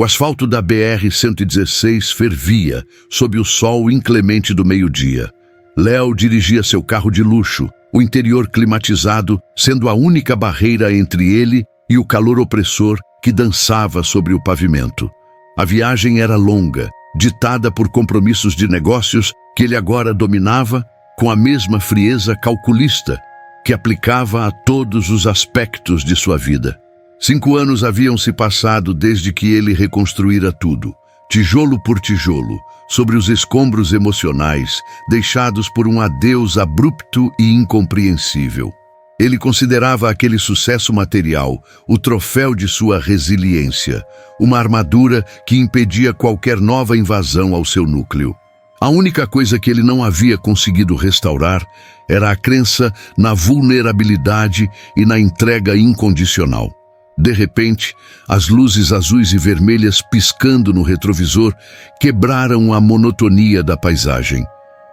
O asfalto da BR-116 fervia sob o sol inclemente do meio-dia. Léo dirigia seu carro de luxo, o interior climatizado sendo a única barreira entre ele e o calor opressor que dançava sobre o pavimento. A viagem era longa, ditada por compromissos de negócios que ele agora dominava com a mesma frieza calculista que aplicava a todos os aspectos de sua vida. 5 anos haviam se passado desde que ele reconstruíra tudo, tijolo por tijolo, sobre os escombros emocionais deixados por um adeus abrupto e incompreensível. Ele considerava aquele sucesso material o troféu de sua resiliência, uma armadura que impedia qualquer nova invasão ao seu núcleo. A única coisa que ele não havia conseguido restaurar era a crença na vulnerabilidade e na entrega incondicional. De repente, as luzes azuis e vermelhas piscando no retrovisor quebraram a monotonia da paisagem.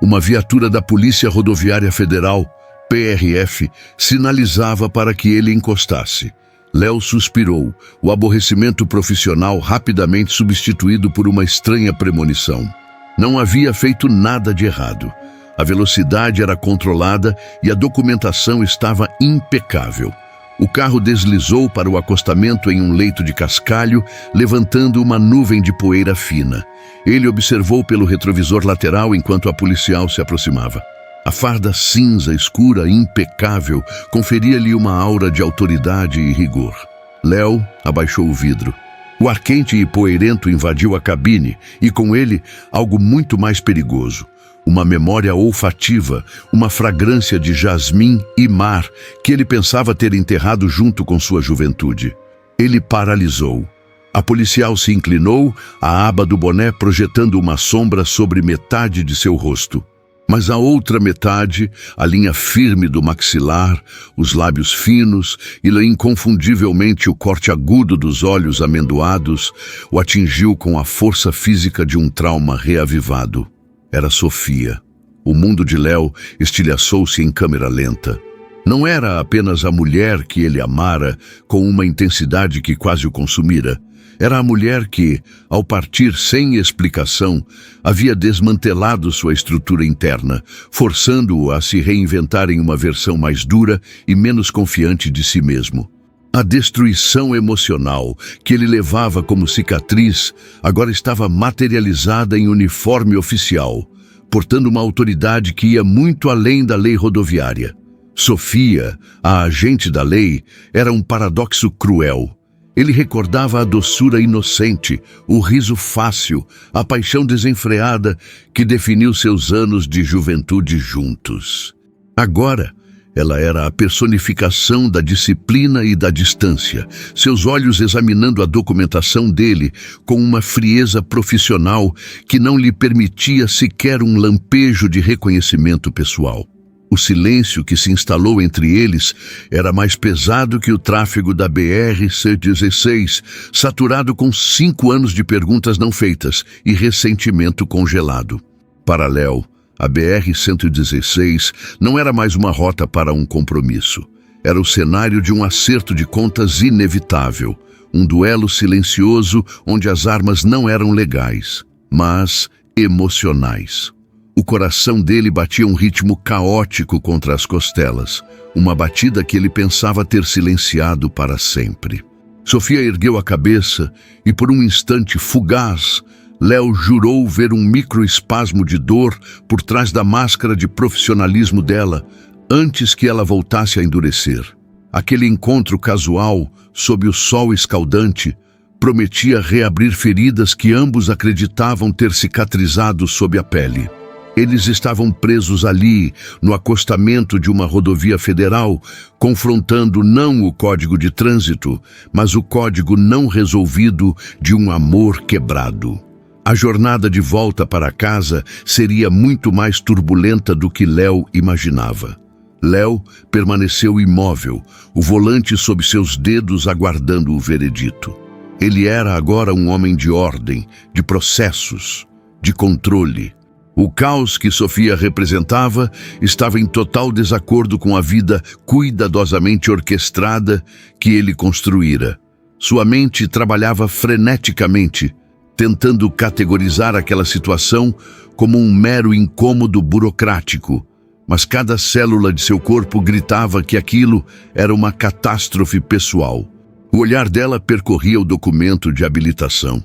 Uma viatura da Polícia Rodoviária Federal, PRF, sinalizava para que ele encostasse. Léo suspirou, o aborrecimento profissional rapidamente substituído por uma estranha premonição. Não havia feito nada de errado. A velocidade era controlada e a documentação estava impecável. O carro deslizou para o acostamento em um leito de cascalho, levantando uma nuvem de poeira fina. Ele observou pelo retrovisor lateral enquanto a policial se aproximava. A farda cinza escura impecável conferia-lhe uma aura de autoridade e rigor. Léo abaixou o vidro. O ar quente e poeirento invadiu a cabine e, com ele, algo muito mais perigoso. Uma memória olfativa, uma fragrância de jasmim e mar que ele pensava ter enterrado junto com sua juventude. Ele paralisou. A policial se inclinou, a aba do boné projetando uma sombra sobre metade de seu rosto. Mas a outra metade, a linha firme do maxilar, os lábios finos e inconfundivelmente o corte agudo dos olhos amendoados, o atingiu com a força física de um trauma reavivado. Era Sofia. O mundo de Léo estilhaçou-se em câmera lenta. Não era apenas a mulher que ele amara com uma intensidade que quase o consumira. Era a mulher que, ao partir sem explicação, havia desmantelado sua estrutura interna, forçando-o a se reinventar em uma versão mais dura e menos confiante de si mesmo. A destruição emocional que ele levava como cicatriz agora estava materializada em uniforme oficial, portando uma autoridade que ia muito além da lei rodoviária. Sofia, a agente da lei, era um paradoxo cruel. Ele recordava a doçura inocente, o riso fácil, a paixão desenfreada que definiu seus anos de juventude juntos. Agora, ela era a personificação da disciplina e da distância, seus olhos examinando a documentação dele com uma frieza profissional que não lhe permitia sequer um lampejo de reconhecimento pessoal. O silêncio que se instalou entre eles era mais pesado que o tráfego da BR-116, saturado com 5 anos de perguntas não feitas e ressentimento congelado. Para Léo, a BR-116 não era mais uma rota para um compromisso. Era o cenário de um acerto de contas inevitável, um duelo silencioso onde as armas não eram legais, mas emocionais. O coração dele batia um ritmo caótico contra as costelas, uma batida que ele pensava ter silenciado para sempre. Sofia ergueu a cabeça e, por um instante fugaz, Léo jurou ver um microespasmo de dor por trás da máscara de profissionalismo dela, antes que ela voltasse a endurecer. Aquele encontro casual, sob o sol escaldante, prometia reabrir feridas que ambos acreditavam ter cicatrizado sob a pele. Eles estavam presos ali, no acostamento de uma rodovia federal, confrontando não o código de trânsito, mas o código não resolvido de um amor quebrado. A jornada de volta para casa seria muito mais turbulenta do que Léo imaginava. Léo permaneceu imóvel, o volante sob seus dedos aguardando o veredito. Ele era agora um homem de ordem, de processos, de controle. O caos que Sofia representava estava em total desacordo com a vida cuidadosamente orquestrada que ele construíra. Sua mente trabalhava freneticamente, tentando categorizar aquela situação como um mero incômodo burocrático, mas cada célula de seu corpo gritava que aquilo era uma catástrofe pessoal. O olhar dela percorria o documento de habilitação,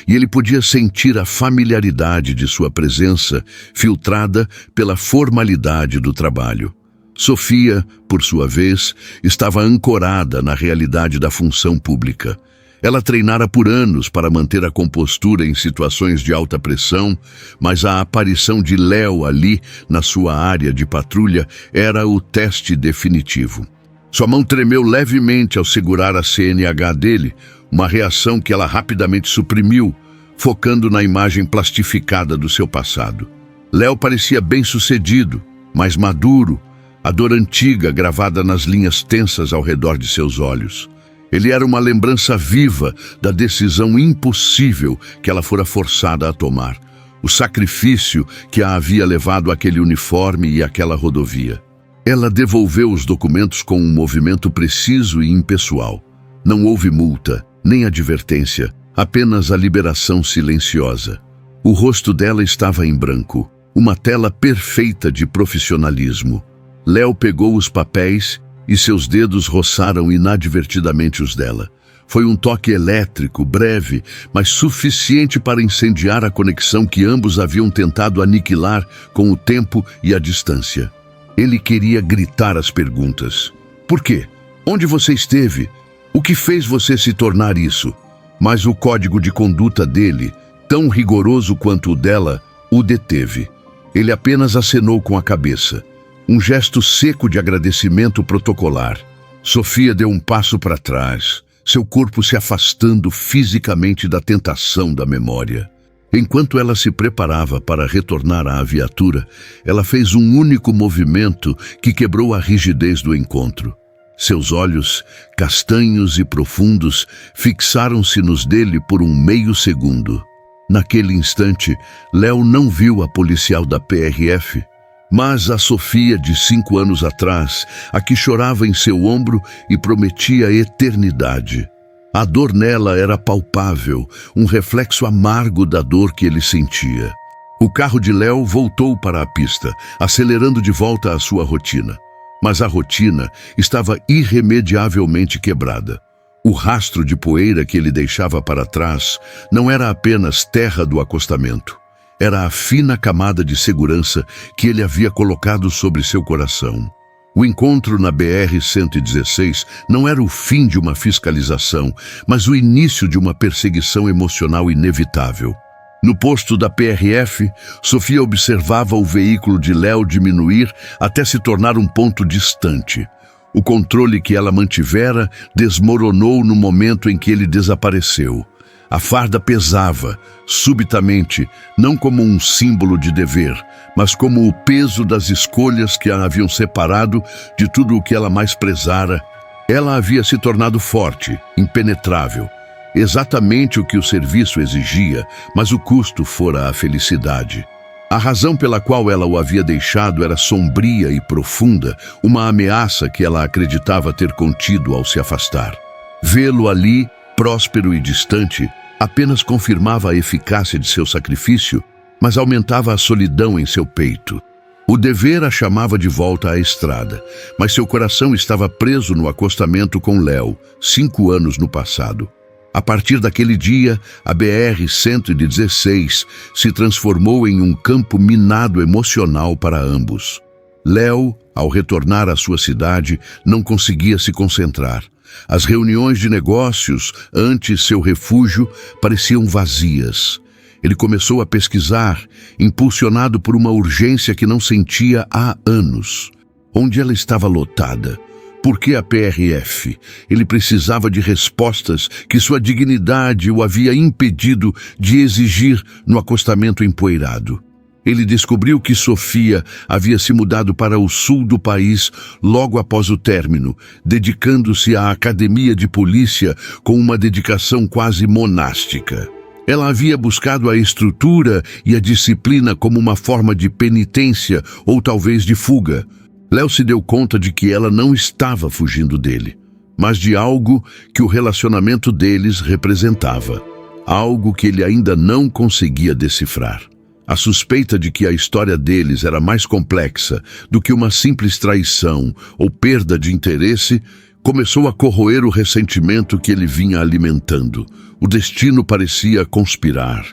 e ele podia sentir a familiaridade de sua presença, filtrada pela formalidade do trabalho. Sofia, por sua vez, estava ancorada na realidade da função pública. Ela treinara por anos para manter a compostura em situações de alta pressão, mas a aparição de Léo ali, na sua área de patrulha, era o teste definitivo. Sua mão tremeu levemente ao segurar a CNH dele, uma reação que ela rapidamente suprimiu, focando na imagem plastificada do seu passado. Léo parecia bem-sucedido, mas maduro, a dor antiga gravada nas linhas tensas ao redor de seus olhos. Ele era uma lembrança viva da decisão impossível que ela fora forçada a tomar, o sacrifício que a havia levado àquele uniforme e àquela rodovia. Ela devolveu os documentos com um movimento preciso e impessoal. Não houve multa, nem advertência, apenas a liberação silenciosa. O rosto dela estava em branco, uma tela perfeita de profissionalismo. Léo pegou os papéis e seus dedos roçaram inadvertidamente os dela. Foi um toque elétrico, breve, mas suficiente para incendiar a conexão que ambos haviam tentado aniquilar com o tempo e a distância. Ele queria gritar as perguntas. Por quê? Onde você esteve? O que fez você se tornar isso? Mas o código de conduta dele, tão rigoroso quanto o dela, o deteve. Ele apenas acenou com a cabeça. Um gesto seco de agradecimento protocolar. Sofia deu um passo para trás, seu corpo se afastando fisicamente da tentação da memória. Enquanto ela se preparava para retornar à viatura, ela fez um único movimento que quebrou a rigidez do encontro. Seus olhos, castanhos e profundos, fixaram-se nos dele por um meio segundo. Naquele instante, Léo não viu a policial da PRF, mas a Sofia de 5 anos atrás, a que chorava em seu ombro e prometia eternidade. A dor nela era palpável, um reflexo amargo da dor que ele sentia. O carro de Léo voltou para a pista, acelerando de volta à sua rotina. Mas a rotina estava irremediavelmente quebrada. O rastro de poeira que ele deixava para trás não era apenas terra do acostamento. Era a fina camada de segurança que ele havia colocado sobre seu coração. O encontro na BR-116 não era o fim de uma fiscalização, mas o início de uma perseguição emocional inevitável. No posto da PRF, Sofia observava o veículo de Léo diminuir até se tornar um ponto distante. O controle que ela mantivera desmoronou no momento em que ele desapareceu. A farda pesava, subitamente, não como um símbolo de dever, mas como o peso das escolhas que a haviam separado de tudo o que ela mais prezara. Ela havia se tornado forte, impenetrável, exatamente o que o serviço exigia, mas o custo fora a felicidade. A razão pela qual ela o havia deixado era sombria e profunda, uma ameaça que ela acreditava ter contido ao se afastar. Vê-lo ali, próspero e distante, apenas confirmava a eficácia de seu sacrifício, mas aumentava a solidão em seu peito. O dever a chamava de volta à estrada, mas seu coração estava preso no acostamento com Léo, 5 anos no passado. A partir daquele dia, a BR-116 se transformou em um campo minado emocional para ambos. Léo, ao retornar à sua cidade, não conseguia se concentrar. As reuniões de negócios, antes seu refúgio, pareciam vazias. Ele começou a pesquisar, impulsionado por uma urgência que não sentia há anos. Onde ela estava lotada? Por que a PRF? Ele precisava de respostas que sua dignidade o havia impedido de exigir no acostamento empoeirado. Ele descobriu que Sofia havia se mudado para o sul do país logo após o término, dedicando-se à academia de polícia com uma dedicação quase monástica. Ela havia buscado a estrutura e a disciplina como uma forma de penitência ou talvez de fuga. Léo se deu conta de que ela não estava fugindo dele, mas de algo que o relacionamento deles representava. Algo que ele ainda não conseguia decifrar. A suspeita de que a história deles era mais complexa do que uma simples traição ou perda de interesse começou a corroer o ressentimento que ele vinha alimentando. O destino parecia conspirar.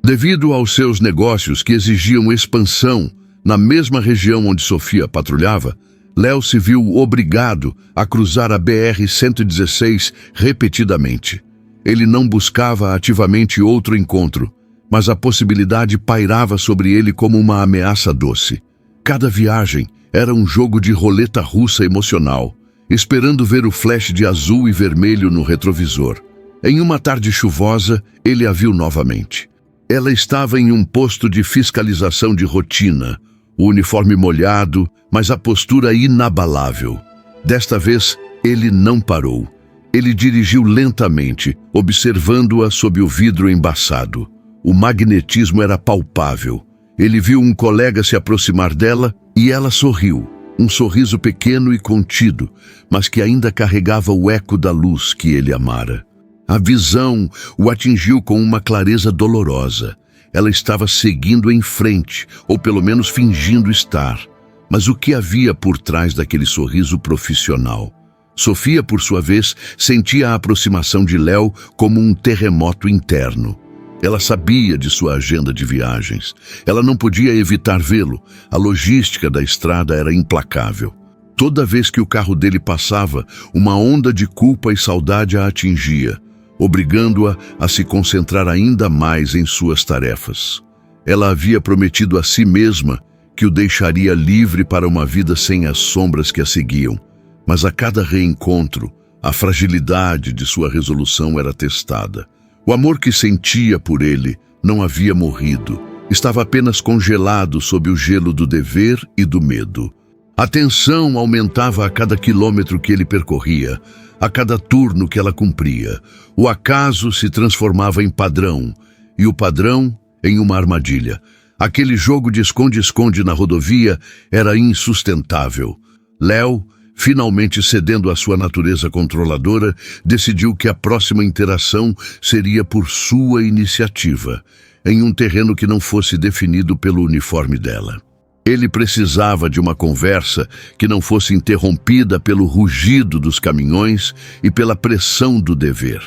Devido aos seus negócios que exigiam expansão na mesma região onde Sofia patrulhava, Léo se viu obrigado a cruzar a BR-116 repetidamente. Ele não buscava ativamente outro encontro, mas a possibilidade pairava sobre ele como uma ameaça doce. Cada viagem era um jogo de roleta russa emocional, esperando ver o flash de azul e vermelho no retrovisor. Em uma tarde chuvosa, ele a viu novamente. Ela estava em um posto de fiscalização de rotina, o uniforme molhado, mas a postura inabalável. Desta vez, ele não parou. Ele dirigiu lentamente, observando-a sob o vidro embaçado. O magnetismo era palpável. Ele viu um colega se aproximar dela e ela sorriu. Um sorriso pequeno e contido, mas que ainda carregava o eco da luz que ele amara. A visão o atingiu com uma clareza dolorosa. Ela estava seguindo em frente, ou pelo menos fingindo estar. Mas o que havia por trás daquele sorriso profissional? Sofia, por sua vez, sentia a aproximação de Léo como um terremoto interno. Ela sabia de sua agenda de viagens. Ela não podia evitar vê-lo. A logística da estrada era implacável. Toda vez que o carro dele passava, uma onda de culpa e saudade a atingia, obrigando-a a se concentrar ainda mais em suas tarefas. Ela havia prometido a si mesma que o deixaria livre para uma vida sem as sombras que a seguiam. Mas a cada reencontro, a fragilidade de sua resolução era testada. O amor que sentia por ele não havia morrido. Estava apenas congelado sob o gelo do dever e do medo. A tensão aumentava a cada quilômetro que ele percorria, a cada turno que ela cumpria. O acaso se transformava em padrão, e o padrão em uma armadilha. Aquele jogo de esconde-esconde na rodovia era insustentável. Léo, finalmente cedendo à sua natureza controladora, decidiu que a próxima interação seria por sua iniciativa, em um terreno que não fosse definido pelo uniforme dela. Ele precisava de uma conversa que não fosse interrompida pelo rugido dos caminhões e pela pressão do dever.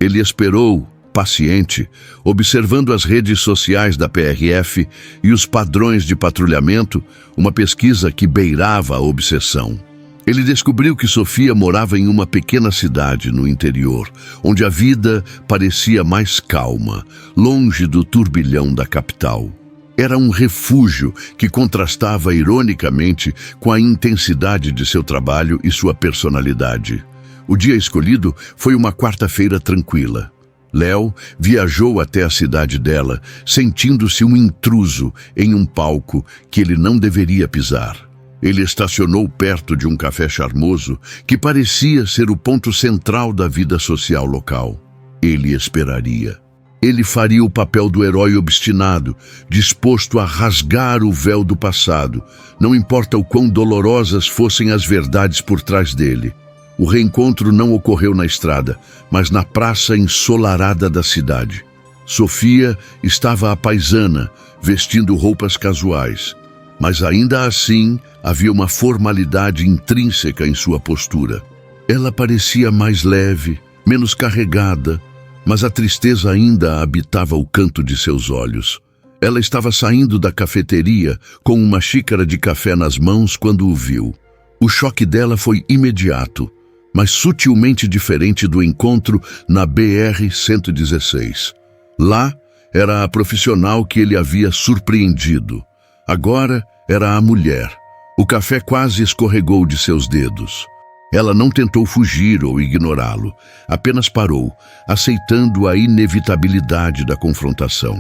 Ele esperou, paciente, observando as redes sociais da PRF e os padrões de patrulhamento, uma pesquisa que beirava a obsessão. Ele descobriu que Sofia morava em uma pequena cidade no interior, onde a vida parecia mais calma, longe do turbilhão da capital. Era um refúgio que contrastava ironicamente com a intensidade de seu trabalho e sua personalidade. O dia escolhido foi uma quarta-feira tranquila. Léo viajou até a cidade dela, sentindo-se um intruso em um palco que ele não deveria pisar. Ele estacionou perto de um café charmoso que parecia ser o ponto central da vida social local. Ele esperaria. Ele faria o papel do herói obstinado, disposto a rasgar o véu do passado, não importa o quão dolorosas fossem as verdades por trás dele. O reencontro não ocorreu na estrada, mas na praça ensolarada da cidade. Sofia estava à paisana, vestindo roupas casuais. Mas ainda assim, havia uma formalidade intrínseca em sua postura. Ela parecia mais leve, menos carregada, mas a tristeza ainda habitava o canto de seus olhos. Ela estava saindo da cafeteria com uma xícara de café nas mãos quando o viu. O choque dela foi imediato, mas sutilmente diferente do encontro na BR-116. Lá era a profissional que ele havia surpreendido. Agora era a mulher. O café quase escorregou de seus dedos. Ela não tentou fugir ou ignorá-lo, apenas parou, aceitando a inevitabilidade da confrontação.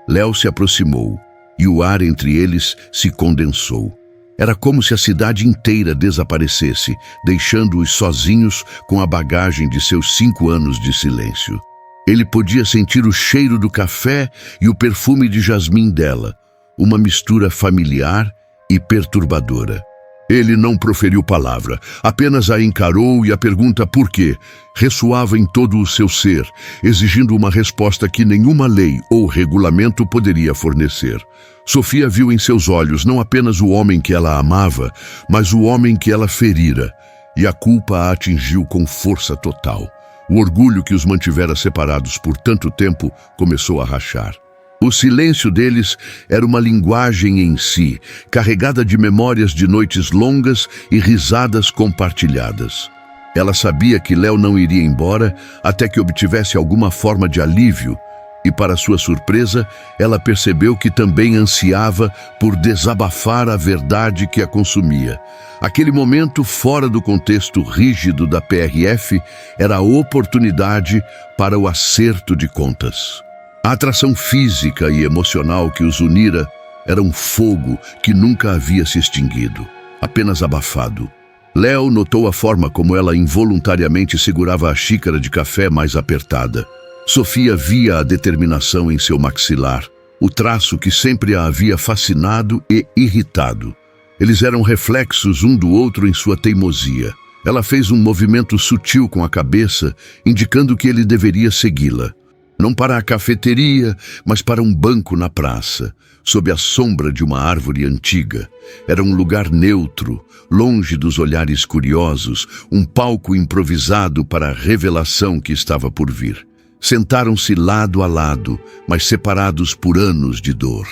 Léo se aproximou, e o ar entre eles se condensou. Era como se a cidade inteira desaparecesse, deixando-os sozinhos com a bagagem de seus 5 anos de silêncio. Ele podia sentir o cheiro do café e o perfume de jasmim dela, uma mistura familiar e perturbadora. Ele não proferiu palavra, apenas a encarou e a pergunta por quê ressoava em todo o seu ser, exigindo uma resposta que nenhuma lei ou regulamento poderia fornecer. Sofia viu em seus olhos não apenas o homem que ela amava, mas o homem que ela ferira, e a culpa a atingiu com força total. O orgulho que os mantivera separados por tanto tempo começou a rachar. O silêncio deles era uma linguagem em si, carregada de memórias de noites longas e risadas compartilhadas. Ela sabia que Léo não iria embora até que obtivesse alguma forma de alívio, e para sua surpresa, ela percebeu que também ansiava por desabafar a verdade que a consumia. Aquele momento, fora do contexto rígido da PRF, era a oportunidade para o acerto de contas. A atração física e emocional que os unira era um fogo que nunca havia se extinguido, apenas abafado. Léo notou a forma como ela involuntariamente segurava a xícara de café mais apertada. Sofia via a determinação em seu maxilar, o traço que sempre a havia fascinado e irritado. Eles eram reflexos um do outro em sua teimosia. Ela fez um movimento sutil com a cabeça, indicando que ele deveria segui-la. Não para a cafeteria, mas para um banco na praça, sob a sombra de uma árvore antiga. Era um lugar neutro, longe dos olhares curiosos, um palco improvisado para a revelação que estava por vir. Sentaram-se lado a lado, mas separados por anos de dor.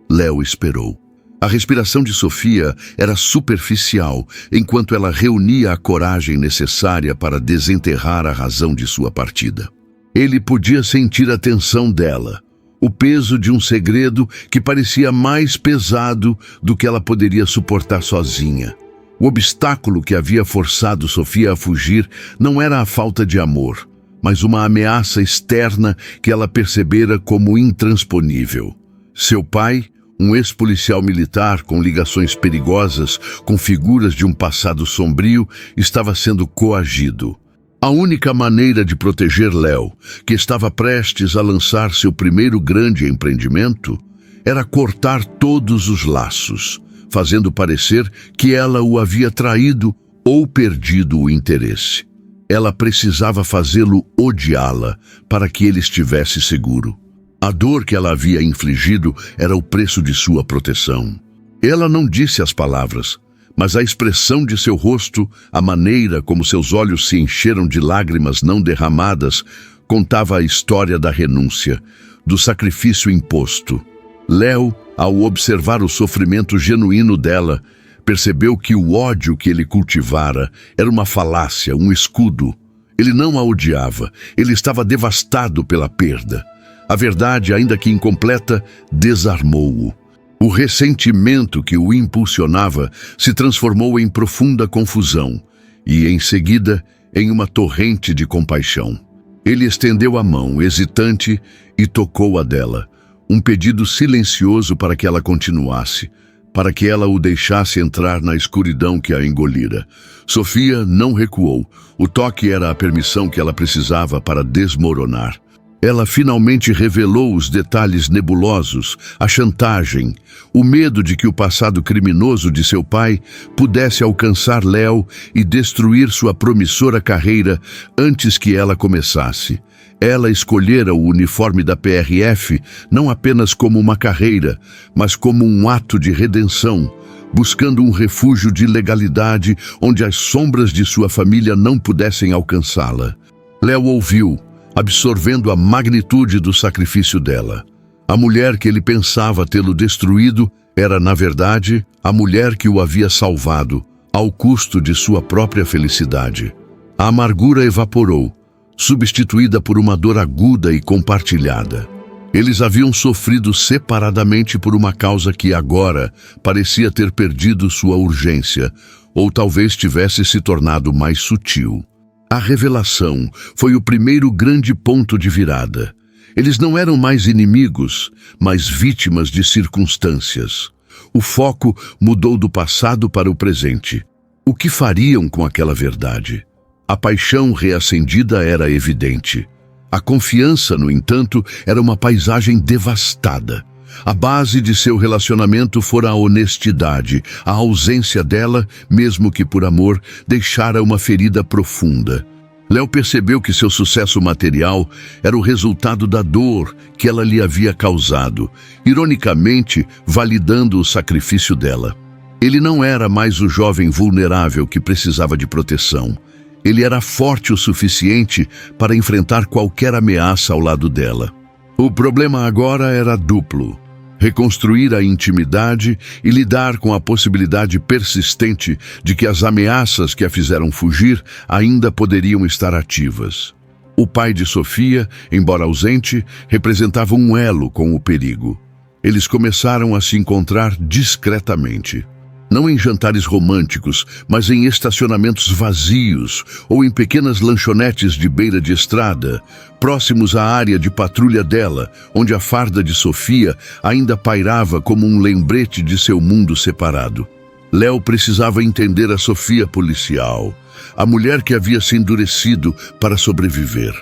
Léo esperou. A respiração de Sofia era superficial, enquanto ela reunia a coragem necessária para desenterrar a razão de sua partida. Ele podia sentir a tensão dela, o peso de um segredo que parecia mais pesado do que ela poderia suportar sozinha. O obstáculo que havia forçado Sofia a fugir não era a falta de amor, mas uma ameaça externa que ela percebera como intransponível. Seu pai, um ex-policial militar com ligações perigosas, com figuras de um passado sombrio, estava sendo coagido. A única maneira de proteger Léo, que estava prestes a lançar seu primeiro grande empreendimento, era cortar todos os laços, fazendo parecer que ela o havia traído ou perdido o interesse. Ela precisava fazê-lo odiá-la para que ele estivesse seguro. A dor que ela havia infligido era o preço de sua proteção. Ela não disse as palavras, mas a expressão de seu rosto, a maneira como seus olhos se encheram de lágrimas não derramadas, contava a história da renúncia, do sacrifício imposto. Léo, ao observar o sofrimento genuíno dela, percebeu que o ódio que ele cultivara era uma falácia, um escudo. Ele não a odiava, ele estava devastado pela perda. A verdade, ainda que incompleta, desarmou-o. O ressentimento que o impulsionava se transformou em profunda confusão e, em seguida, em uma torrente de compaixão. Ele estendeu a mão, hesitante, e tocou a dela, um pedido silencioso para que ela continuasse, para que ela o deixasse entrar na escuridão que a engolira. Sofia não recuou. O toque era a permissão que ela precisava para desmoronar. Ela finalmente revelou os detalhes nebulosos, a chantagem, o medo de que o passado criminoso de seu pai pudesse alcançar Léo e destruir sua promissora carreira antes que ela começasse. Ela escolhera o uniforme da PRF não apenas como uma carreira, mas como um ato de redenção, buscando um refúgio de legalidade onde as sombras de sua família não pudessem alcançá-la. Léo ouviu, absorvendo a magnitude do sacrifício dela. A mulher que ele pensava tê-lo destruído era, na verdade, a mulher que o havia salvado, ao custo de sua própria felicidade. A amargura evaporou, substituída por uma dor aguda e compartilhada. Eles haviam sofrido separadamente por uma causa que agora parecia ter perdido sua urgência, ou talvez tivesse se tornado mais sutil. A revelação foi o primeiro grande ponto de virada. Eles não eram mais inimigos, mas vítimas de circunstâncias. O foco mudou do passado para o presente. O que fariam com aquela verdade? A paixão reacendida era evidente. A confiança, no entanto, era uma paisagem devastada. A base de seu relacionamento fora a honestidade. A ausência dela, mesmo que por amor, deixara uma ferida profunda. Léo percebeu que seu sucesso material era o resultado da dor que ela lhe havia causado, ironicamente validando o sacrifício dela. Ele não era mais o jovem vulnerável que precisava de proteção. Ele era forte o suficiente para enfrentar qualquer ameaça ao lado dela. O problema agora era duplo: reconstruir a intimidade e lidar com a possibilidade persistente de que as ameaças que a fizeram fugir ainda poderiam estar ativas. O pai de Sofia, embora ausente, representava um elo com o perigo. Eles começaram a se encontrar discretamente. Não em jantares românticos, mas em estacionamentos vazios ou em pequenas lanchonetes de beira de estrada, próximos à área de patrulha dela, onde a farda de Sofia ainda pairava como um lembrete de seu mundo separado. Léo precisava entender a Sofia policial, a mulher que havia se endurecido para sobreviver.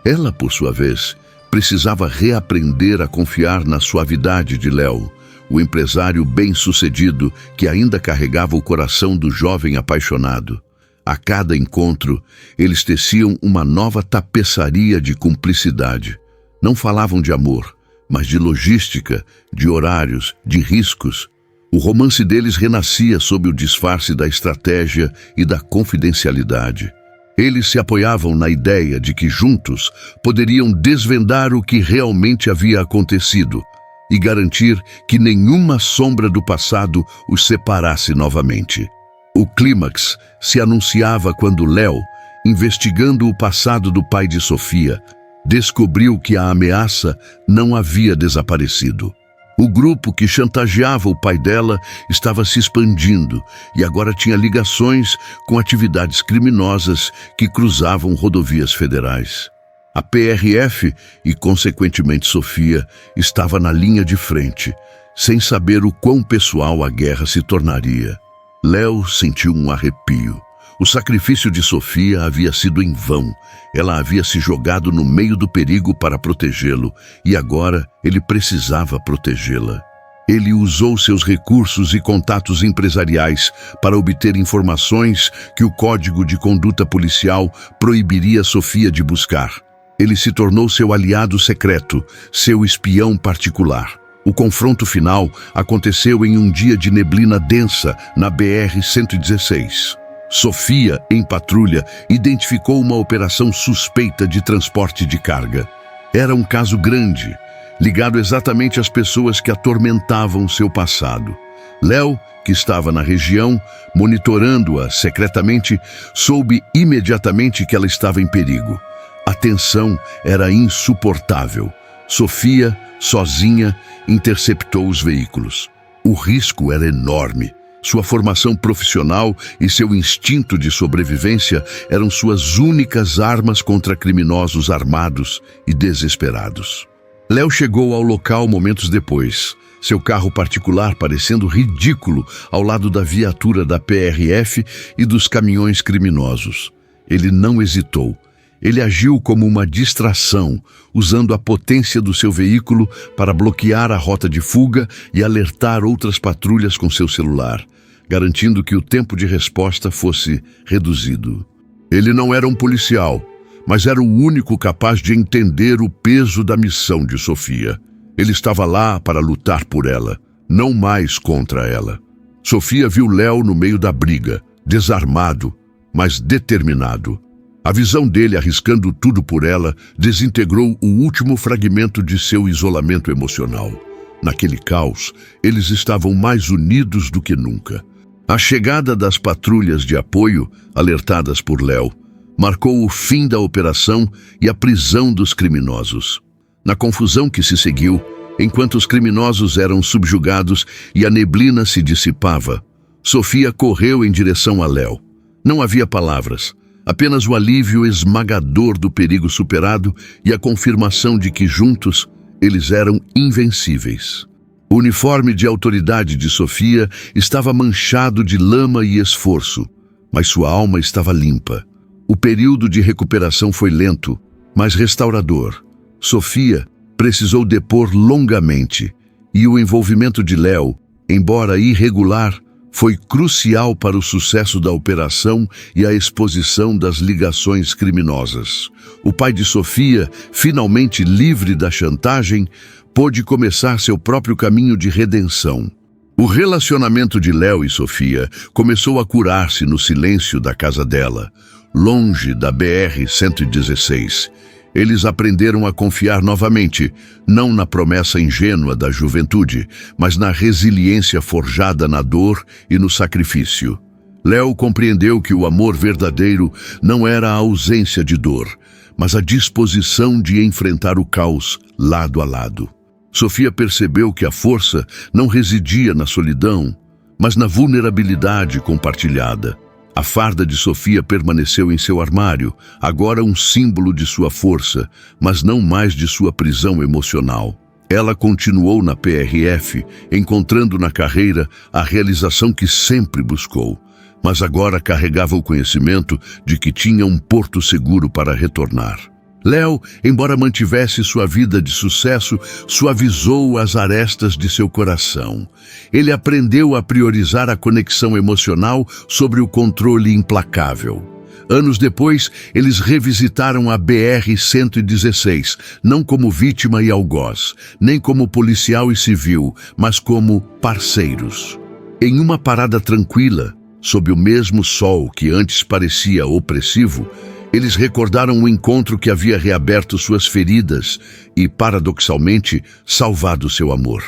Ela, por sua vez, precisava reaprender a confiar na suavidade de Léo, o empresário bem-sucedido que ainda carregava o coração do jovem apaixonado. A cada encontro, eles teciam uma nova tapeçaria de cumplicidade. Não falavam de amor, mas de logística, de horários, de riscos. O romance deles renascia sob o disfarce da estratégia e da confidencialidade. Eles se apoiavam na ideia de que juntos poderiam desvendar o que realmente havia acontecido e garantir que nenhuma sombra do passado os separasse novamente. O clímax se anunciava quando Léo, investigando o passado do pai de Sofia, descobriu que a ameaça não havia desaparecido. O grupo que chantageava o pai dela estava se expandindo e agora tinha ligações com atividades criminosas que cruzavam rodovias federais. A PRF e, consequentemente, Sofia estava na linha de frente, sem saber o quão pessoal a guerra se tornaria. Léo sentiu um arrepio. O sacrifício de Sofia havia sido em vão. Ela havia se jogado no meio do perigo para protegê-lo, e agora ele precisava protegê-la. Ele usou seus recursos e contatos empresariais para obter informações que o Código de Conduta Policial proibiria Sofia de buscar. Ele se tornou seu aliado secreto, seu espião particular. O confronto final aconteceu em um dia de neblina densa na BR-116. Sofia, em patrulha, identificou uma operação suspeita de transporte de carga. Era um caso grande, ligado exatamente às pessoas que atormentavam seu passado. Léo, que estava na região, monitorando-a secretamente, soube imediatamente que ela estava em perigo. A tensão era insuportável. Sofia, sozinha, interceptou os veículos. O risco era enorme. Sua formação profissional e seu instinto de sobrevivência eram suas únicas armas contra criminosos armados e desesperados. Léo chegou ao local momentos depois, seu carro particular parecendo ridículo ao lado da viatura da PRF e dos caminhões criminosos. Ele não hesitou. Ele agiu como uma distração, usando a potência do seu veículo para bloquear a rota de fuga e alertar outras patrulhas com seu celular, garantindo que o tempo de resposta fosse reduzido. Ele não era um policial, mas era o único capaz de entender o peso da missão de Sofia. Ele estava lá para lutar por ela, não mais contra ela. Sofia viu Léo no meio da briga, desarmado, mas determinado. A visão dele arriscando tudo por ela desintegrou o último fragmento de seu isolamento emocional. Naquele caos, eles estavam mais unidos do que nunca. A chegada das patrulhas de apoio, alertadas por Léo, marcou o fim da operação e a prisão dos criminosos. Na confusão que se seguiu, enquanto os criminosos eram subjugados e a neblina se dissipava, Sofia correu em direção a Léo. Não havia palavras. Apenas o alívio esmagador do perigo superado e a confirmação de que juntos eles eram invencíveis. O uniforme de autoridade de Sofia estava manchado de lama e esforço, mas sua alma estava limpa. O período de recuperação foi lento, mas restaurador. Sofia precisou depor longamente, E o envolvimento de Léo, embora irregular, foi crucial para o sucesso da operação e a exposição das ligações criminosas. O pai de Sofia, finalmente livre da chantagem, pôde começar seu próprio caminho de redenção. O relacionamento de Léo e Sofia começou a curar-se no silêncio da casa dela, longe da BR-116. Eles aprenderam a confiar novamente, não na promessa ingênua da juventude, mas na resiliência forjada na dor e no sacrifício. Léo compreendeu que o amor verdadeiro não era a ausência de dor, mas a disposição de enfrentar o caos lado a lado. Sofia percebeu que a força não residia na solidão, mas na vulnerabilidade compartilhada. A farda de Sofia permaneceu em seu armário, agora um símbolo de sua força, mas não mais de sua prisão emocional. Ela continuou na PRF, encontrando na carreira a realização que sempre buscou, mas agora carregava o conhecimento de que tinha um porto seguro para retornar. Léo, embora mantivesse sua vida de sucesso, suavizou as arestas de seu coração. Ele aprendeu a priorizar a conexão emocional sobre o controle implacável. Anos depois, eles revisitaram a BR-116, não como vítima e algoz, nem como policial e civil, mas como parceiros. Em uma parada tranquila, sob o mesmo sol que antes parecia opressivo, eles recordaram o encontro que havia reaberto suas feridas e, paradoxalmente, salvado seu amor.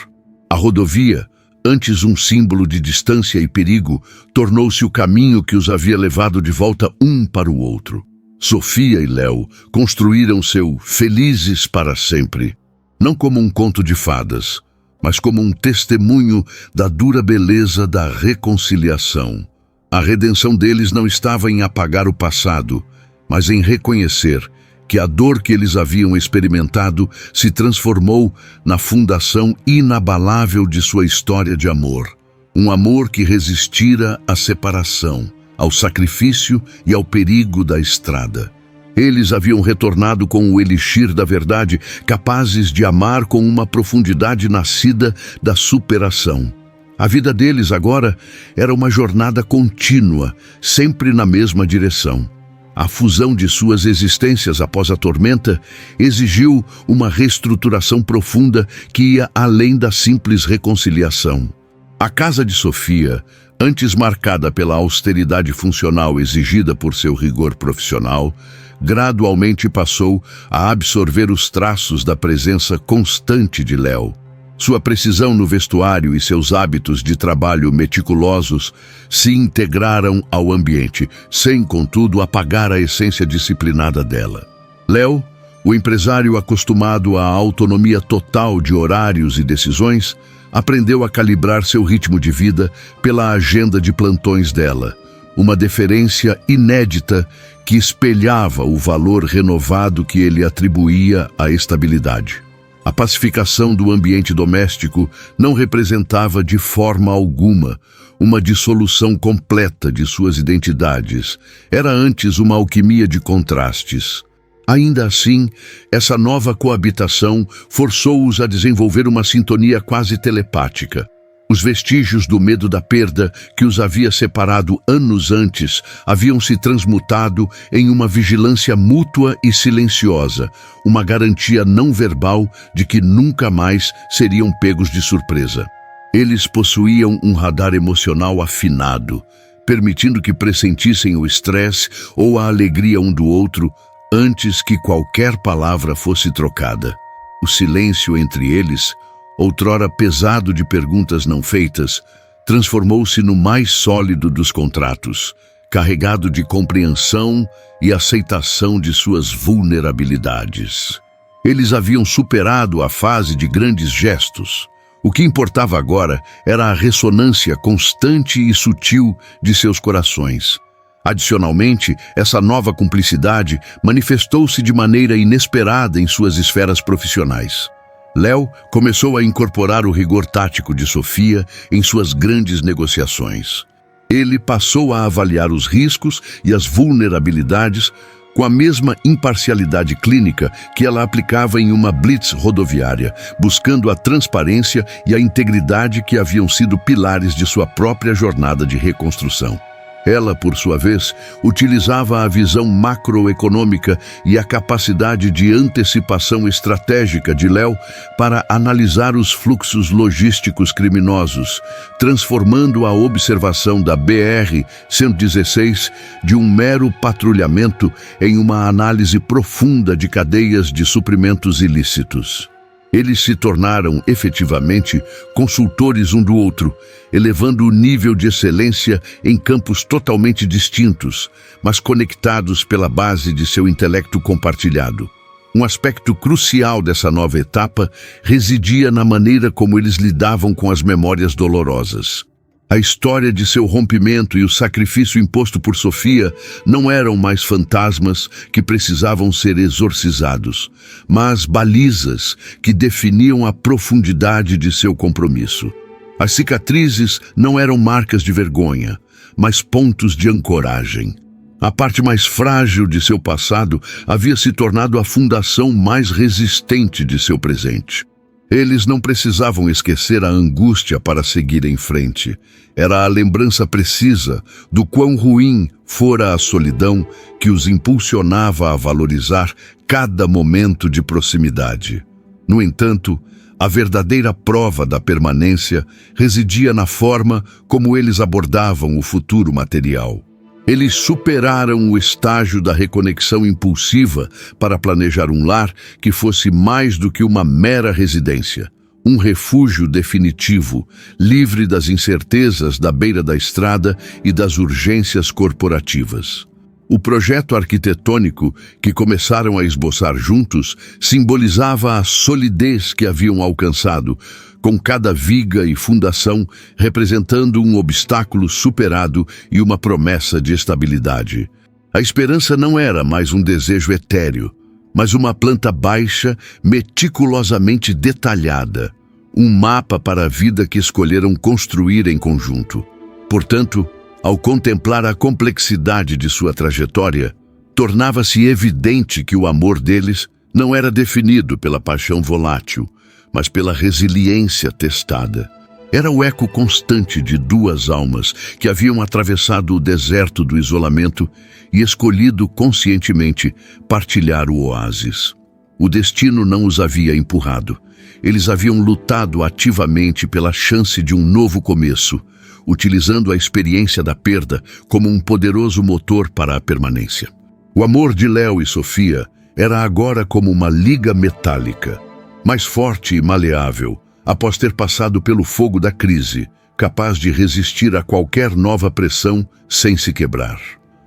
A rodovia, antes um símbolo de distância e perigo, tornou-se o caminho que os havia levado de volta um para o outro. Sofia e Léo construíram seu felizes para sempre, não como um conto de fadas, mas como um testemunho da dura beleza da reconciliação. A redenção deles não estava em apagar o passado, mas em reconhecer que a dor que eles haviam experimentado se transformou na fundação inabalável de sua história de amor. Um amor que resistira à separação, ao sacrifício e ao perigo da estrada. Eles haviam retornado com o elixir da verdade, capazes de amar com uma profundidade nascida da superação. A vida deles agora era uma jornada contínua, sempre na mesma direção. A fusão de suas existências após a tormenta exigiu uma reestruturação profunda que ia além da simples reconciliação. A casa de Sofia, antes marcada pela austeridade funcional exigida por seu rigor profissional, gradualmente passou a absorver os traços da presença constante de Léo. Sua precisão no vestuário e seus hábitos de trabalho meticulosos se integraram ao ambiente, sem, contudo, apagar a essência disciplinada dela. Léo, o empresário acostumado à autonomia total de horários e decisões, aprendeu a calibrar seu ritmo de vida pela agenda de plantões dela, uma deferência inédita que espelhava o valor renovado que ele atribuía à estabilidade. A pacificação do ambiente doméstico não representava de forma alguma uma dissolução completa de suas identidades. Era antes uma alquimia de contrastes. Ainda assim, essa nova coabitação forçou-os a desenvolver uma sintonia quase telepática. Os vestígios do medo da perda que os havia separado anos antes haviam se transmutado em uma vigilância mútua e silenciosa, uma garantia não verbal de que nunca mais seriam pegos de surpresa. Eles possuíam um radar emocional afinado, permitindo que pressentissem o estresse ou a alegria um do outro antes que qualquer palavra fosse trocada. O silêncio entre eles, outrora pesado de perguntas não feitas, transformou-se no mais sólido dos contratos, carregado de compreensão e aceitação de suas vulnerabilidades. Eles haviam superado a fase de grandes gestos. O que importava agora era a ressonância constante e sutil de seus corações. Adicionalmente, essa nova cumplicidade manifestou-se de maneira inesperada em suas esferas profissionais. Léo começou a incorporar o rigor tático de Sofia em suas grandes negociações. Ele passou a avaliar os riscos e as vulnerabilidades, com a mesma imparcialidade clínica que ela aplicava em uma blitz rodoviária, buscando a transparência e a integridade que haviam sido pilares de sua própria jornada de reconstrução. Ela, por sua vez, utilizava a visão macroeconômica e a capacidade de antecipação estratégica de Léo para analisar os fluxos logísticos criminosos, transformando a observação da BR-116 de um mero patrulhamento em uma análise profunda de cadeias de suprimentos ilícitos. Eles se tornaram, efetivamente, consultores um do outro, elevando o nível de excelência em campos totalmente distintos, mas conectados pela base de seu intelecto compartilhado. Um aspecto crucial dessa nova etapa residia na maneira como eles lidavam com as memórias dolorosas. A história de seu rompimento e o sacrifício imposto por Sofia não eram mais fantasmas que precisavam ser exorcizados, mas balizas que definiam a profundidade de seu compromisso. As cicatrizes não eram marcas de vergonha, mas pontos de ancoragem. A parte mais frágil de seu passado havia se tornado a fundação mais resistente de seu presente. Eles não precisavam esquecer a angústia para seguir em frente. Era a lembrança precisa do quão ruim fora a solidão que os impulsionava a valorizar cada momento de proximidade. No entanto, a verdadeira prova da permanência residia na forma como eles abordavam o futuro material. Eles superaram o estágio da reconexão impulsiva para planejar um lar que fosse mais do que uma mera residência, um refúgio definitivo, livre das incertezas da beira da estrada e das urgências corporativas. O projeto arquitetônico que começaram a esboçar juntos simbolizava a solidez que haviam alcançado, com cada viga e fundação representando um obstáculo superado e uma promessa de estabilidade. A esperança não era mais um desejo etéreo, mas uma planta baixa, meticulosamente detalhada, um mapa para a vida que escolheram construir em conjunto. Portanto, ao contemplar a complexidade de sua trajetória, tornava-se evidente que o amor deles não era definido pela paixão volátil, mas pela resiliência testada. Era o eco constante de duas almas que haviam atravessado o deserto do isolamento e escolhido conscientemente partilhar o oásis. O destino não os havia empurrado. Eles haviam lutado ativamente pela chance de um novo começo, utilizando a experiência da perda como um poderoso motor para a permanência. O amor de Léo e Sofia era agora como uma liga metálica, mais forte e maleável, após ter passado pelo fogo da crise, capaz de resistir a qualquer nova pressão sem se quebrar.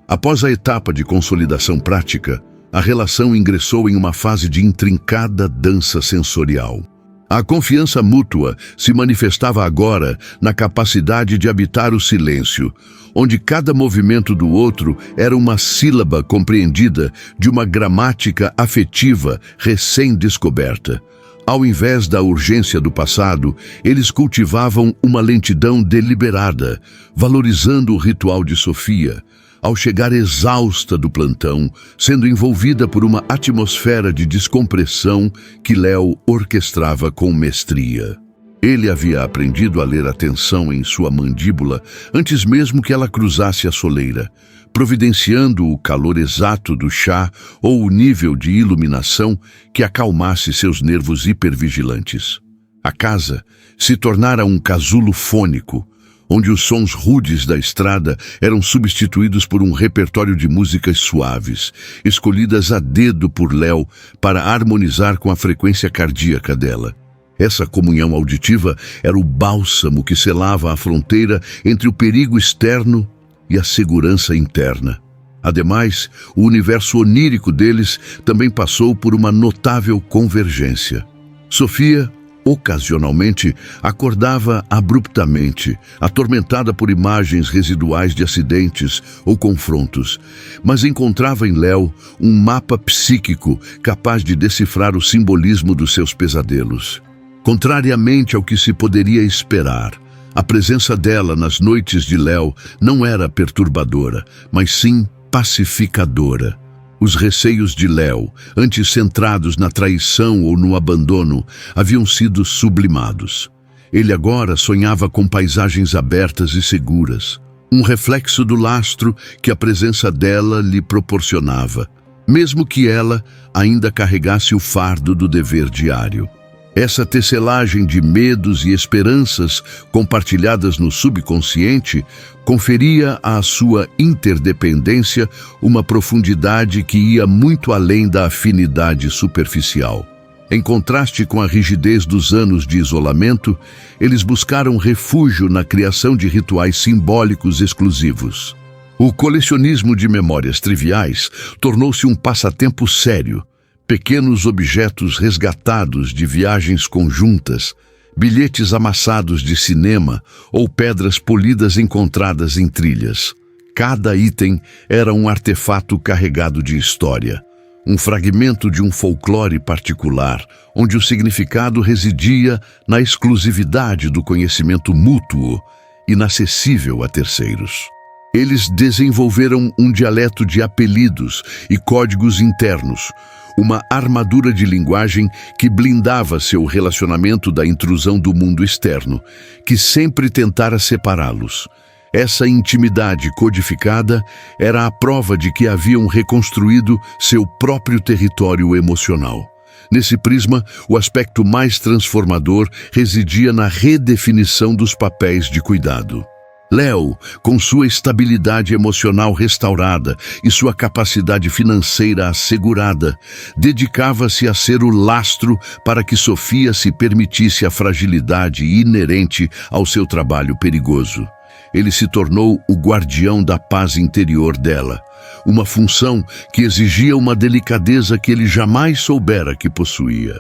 Após a etapa de consolidação prática, a relação ingressou em uma fase de intrincada dança sensorial. A confiança mútua se manifestava agora na capacidade de habitar o silêncio, onde cada movimento do outro era uma sílaba compreendida de uma gramática afetiva recém-descoberta. Ao invés da urgência do passado, eles cultivavam uma lentidão deliberada, valorizando o ritual de Sofia, ao chegar exausta do plantão, sendo envolvida por uma atmosfera de descompressão que Léo orquestrava com mestria. Ele havia aprendido a ler a tensão em sua mandíbula antes mesmo que ela cruzasse a soleira, providenciando o calor exato do chá ou o nível de iluminação que acalmasse seus nervos hipervigilantes. A casa se tornara um casulo fônico, onde os sons rudes da estrada eram substituídos por um repertório de músicas suaves, escolhidas a dedo por Léo para harmonizar com a frequência cardíaca dela. Essa comunhão auditiva era o bálsamo que selava a fronteira entre o perigo externo e a segurança interna. Ademais, o universo onírico deles também passou por uma notável convergência. Sofia, ocasionalmente, acordava abruptamente, atormentada por imagens residuais de acidentes ou confrontos, mas encontrava em Léo um mapa psíquico capaz de decifrar o simbolismo dos seus pesadelos. Contrariamente ao que se poderia esperar, a presença dela nas noites de Léo não era perturbadora, mas sim pacificadora. Os receios de Léo, antes centrados na traição ou no abandono, haviam sido sublimados. Ele agora sonhava com paisagens abertas e seguras, um reflexo do lastro que a presença dela lhe proporcionava, mesmo que ela ainda carregasse o fardo do dever diário. Essa tecelagem de medos e esperanças compartilhadas no subconsciente conferia à sua interdependência uma profundidade que ia muito além da afinidade superficial. Em contraste com a rigidez dos anos de isolamento, eles buscaram refúgio na criação de rituais simbólicos exclusivos. O colecionismo de memórias triviais tornou-se um passatempo sério. Pequenos objetos resgatados de viagens conjuntas, bilhetes amassados de cinema ou pedras polidas encontradas em trilhas. Cada item era um artefato carregado de história, um fragmento de um folclore particular, onde o significado residia na exclusividade do conhecimento mútuo, inacessível a terceiros. Eles desenvolveram um dialeto de apelidos e códigos internos, uma armadura de linguagem que blindava seu relacionamento da intrusão do mundo externo, que sempre tentara separá-los. Essa intimidade codificada era a prova de que haviam reconstruído seu próprio território emocional. Nesse prisma, o aspecto mais transformador residia na redefinição dos papéis de cuidado. Léo, com sua estabilidade emocional restaurada e sua capacidade financeira assegurada, dedicava-se a ser o lastro para que Sofia se permitisse a fragilidade inerente ao seu trabalho perigoso. Ele se tornou o guardião da paz interior dela, uma função que exigia uma delicadeza que ele jamais soubera que possuía.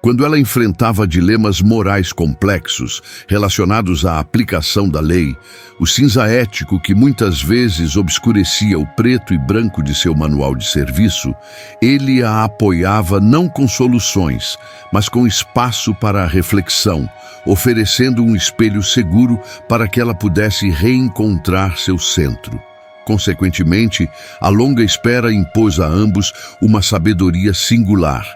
Quando ela enfrentava dilemas morais complexos relacionados à aplicação da lei, o cinza ético que muitas vezes obscurecia o preto e branco de seu manual de serviço, ele a apoiava não com soluções, mas com espaço para a reflexão, oferecendo um espelho seguro para que ela pudesse reencontrar seu centro. Consequentemente, a longa espera impôs a ambos uma sabedoria singular,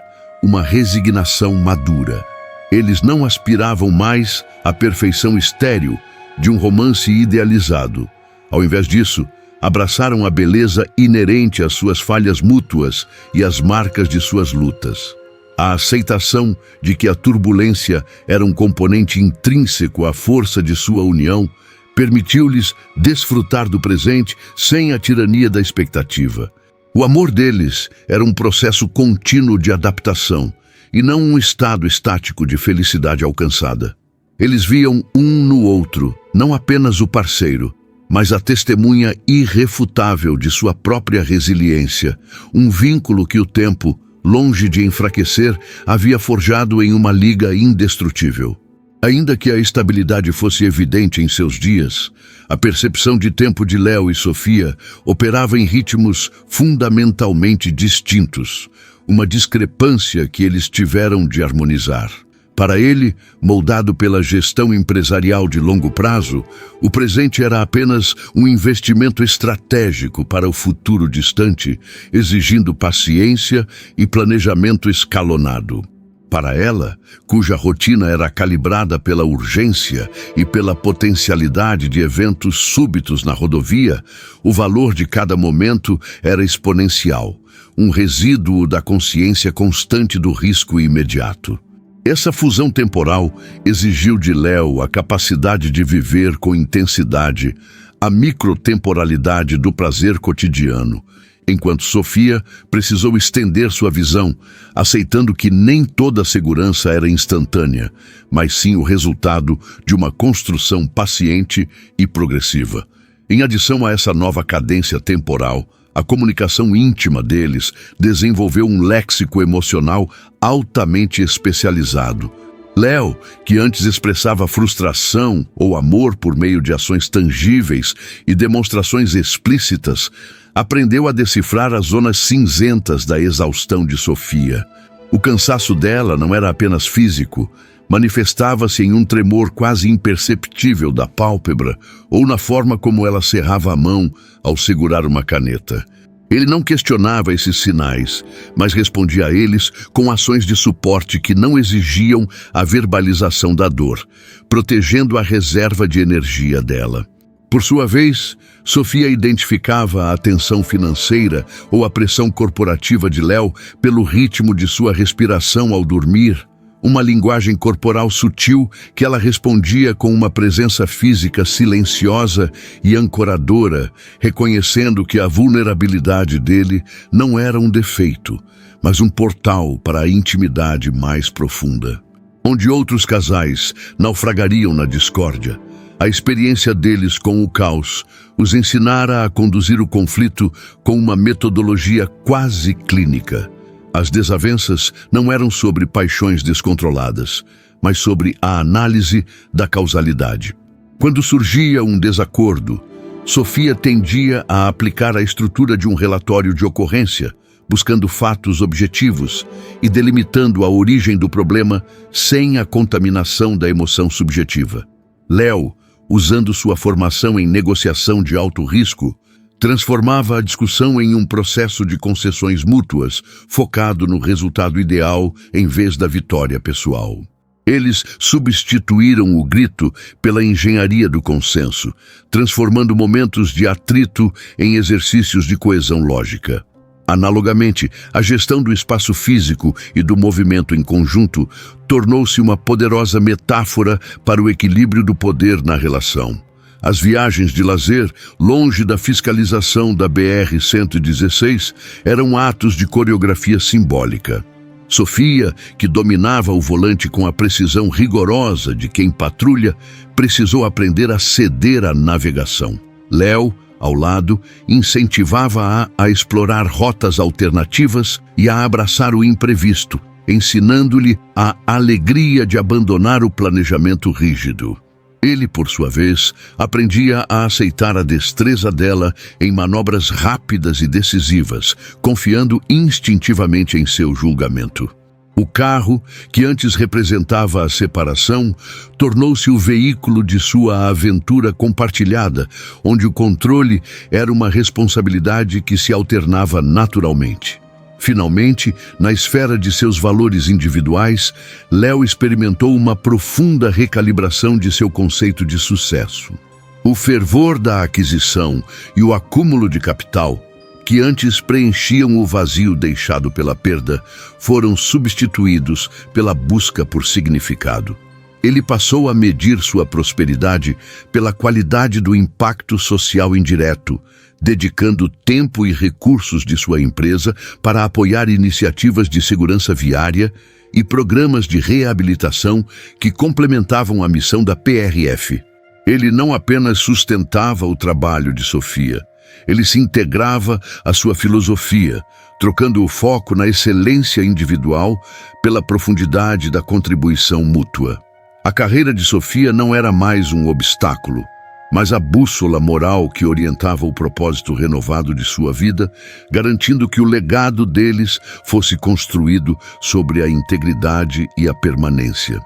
uma resignação madura. Eles não aspiravam mais à perfeição estéril de um romance idealizado. Ao invés disso, abraçaram a beleza inerente às suas falhas mútuas e às marcas de suas lutas. A aceitação de que a turbulência era um componente intrínseco à força de sua união permitiu-lhes desfrutar do presente sem a tirania da expectativa. O amor deles era um processo contínuo de adaptação e não um estado estático de felicidade alcançada. Eles viam um no outro, não apenas o parceiro, mas a testemunha irrefutável de sua própria resiliência, um vínculo que o tempo, longe de enfraquecer, havia forjado em uma liga indestrutível. Ainda que a estabilidade fosse evidente em seus dias, a percepção de tempo de Léo e Sofia operava em ritmos fundamentalmente distintos, uma discrepância que eles tiveram de harmonizar. Para ele, moldado pela gestão empresarial de longo prazo, o presente era apenas um investimento estratégico para o futuro distante, exigindo paciência e planejamento escalonado. Para ela, cuja rotina era calibrada pela urgência e pela potencialidade de eventos súbitos na rodovia, o valor de cada momento era exponencial, um resíduo da consciência constante do risco imediato. Essa fusão temporal exigiu de Léo a capacidade de viver com intensidade a microtemporalidade do prazer cotidiano, enquanto Sofia precisou estender sua visão, aceitando que nem toda segurança era instantânea, mas sim o resultado de uma construção paciente e progressiva. Em adição a essa nova cadência temporal, a comunicação íntima deles desenvolveu um léxico emocional altamente especializado. Léo, que antes expressava frustração ou amor por meio de ações tangíveis e demonstrações explícitas, aprendeu a decifrar as zonas cinzentas da exaustão de Sofia. O cansaço dela não era apenas físico, manifestava-se em um tremor quase imperceptível da pálpebra ou na forma como ela cerrava a mão ao segurar uma caneta. Ele não questionava esses sinais, mas respondia a eles com ações de suporte que não exigiam a verbalização da dor, protegendo a reserva de energia dela. Por sua vez, Sofia identificava a tensão financeira ou a pressão corporativa de Léo pelo ritmo de sua respiração ao dormir, uma linguagem corporal sutil que ela respondia com uma presença física silenciosa e ancoradora, reconhecendo que a vulnerabilidade dele não era um defeito, mas um portal para a intimidade mais profunda. Onde outros casais naufragariam na discórdia, a experiência deles com o caos os ensinara a conduzir o conflito com uma metodologia quase clínica. As desavenças não eram sobre paixões descontroladas, mas sobre a análise da causalidade. Quando surgia um desacordo, Sofia tendia a aplicar a estrutura de um relatório de ocorrência, buscando fatos objetivos e delimitando a origem do problema sem a contaminação da emoção subjetiva. Léo, usando sua formação em negociação de alto risco, transformava a discussão em um processo de concessões mútuas, focado no resultado ideal em vez da vitória pessoal. Eles substituíram o grito pela engenharia do consenso, transformando momentos de atrito em exercícios de coesão lógica. Analogamente, a gestão do espaço físico e do movimento em conjunto tornou-se uma poderosa metáfora para o equilíbrio do poder na relação. As viagens de lazer, longe da fiscalização da BR-116, eram atos de coreografia simbólica. Sofia, que dominava o volante com a precisão rigorosa de quem patrulha, precisou aprender a ceder à navegação. Léo, ao lado, incentivava-a a explorar rotas alternativas e a abraçar o imprevisto, ensinando-lhe a alegria de abandonar o planejamento rígido. Ele, por sua vez, aprendia a aceitar a destreza dela em manobras rápidas e decisivas, confiando instintivamente em seu julgamento. O carro, que antes representava a separação, tornou-se o veículo de sua aventura compartilhada, onde o controle era uma responsabilidade que se alternava naturalmente. Finalmente, na esfera de seus valores individuais, Léo experimentou uma profunda recalibração de seu conceito de sucesso. O fervor da aquisição e o acúmulo de capital, que antes preenchiam o vazio deixado pela perda, foram substituídos pela busca por significado. Ele passou a medir sua prosperidade pela qualidade do impacto social indireto, dedicando tempo e recursos de sua empresa para apoiar iniciativas de segurança viária e programas de reabilitação que complementavam a missão da PRF. Ele não apenas sustentava o trabalho de Sofia, ele se integrava à sua filosofia, trocando o foco na excelência individual pela profundidade da contribuição mútua. A carreira de Sofia não era mais um obstáculo, mas a bússola moral que orientava o propósito renovado de sua vida, garantindo que o legado deles fosse construído sobre a integridade e a permanência.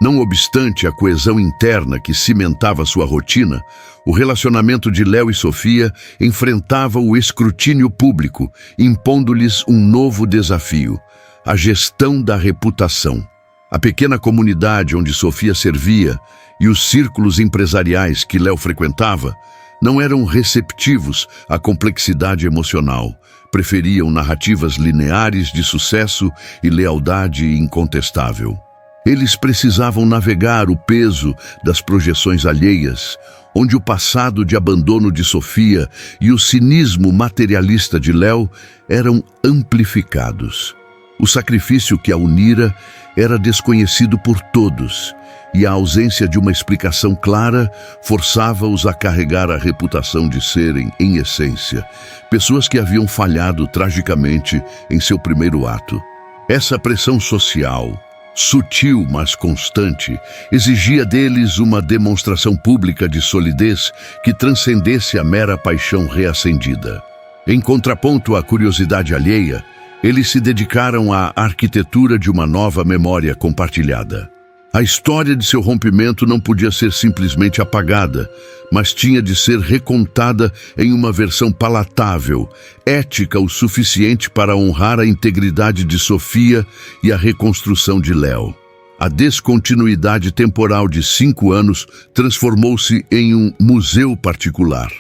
Não obstante a coesão interna que cimentava sua rotina, o relacionamento de Léo e Sofia enfrentava o escrutínio público, impondo-lhes um novo desafio: a gestão da reputação. A pequena comunidade onde Sofia servia e os círculos empresariais que Léo frequentava não eram receptivos à complexidade emocional, preferiam narrativas lineares de sucesso e lealdade incontestável. Eles precisavam navegar o peso das projeções alheias, onde o passado de abandono de Sofia e o cinismo materialista de Léo eram amplificados. O sacrifício que a unira era desconhecido por todos, e a ausência de uma explicação clara forçava-os a carregar a reputação de serem, em essência, pessoas que haviam falhado tragicamente em seu primeiro ato. Essa pressão social, sutil mas constante, exigia deles uma demonstração pública de solidez que transcendesse a mera paixão reacendida. Em contraponto à curiosidade alheia, eles se dedicaram à arquitetura de uma nova memória compartilhada. A história de seu rompimento não podia ser simplesmente apagada, mas tinha de ser recontada em uma versão palatável, ética o suficiente para honrar a integridade de Sofia e a reconstrução de Léo. A descontinuidade temporal de 5 anos transformou-se em um museu particular,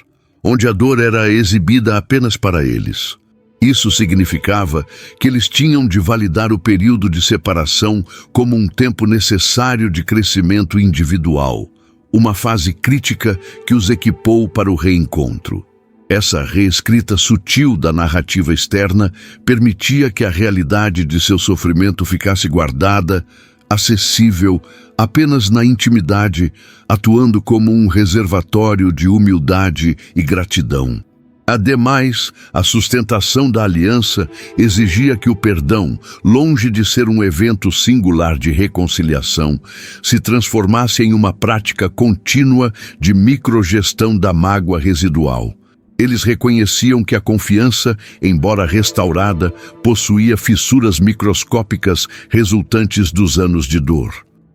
onde a dor era exibida apenas para eles. Isso significava que eles tinham de validar o período de separação como um tempo necessário de crescimento individual, uma fase crítica que os equipou para o reencontro. Essa reescrita sutil da narrativa externa permitia que a realidade de seu sofrimento ficasse guardada, acessível apenas na intimidade, atuando como um reservatório de humildade e gratidão. Ademais, a sustentação da aliança exigia que o perdão, longe de ser um evento singular de reconciliação, se transformasse em uma prática contínua de microgestão da mágoa residual. Eles reconheciam que a confiança, embora restaurada, possuía fissuras microscópicas resultantes dos anos de dor.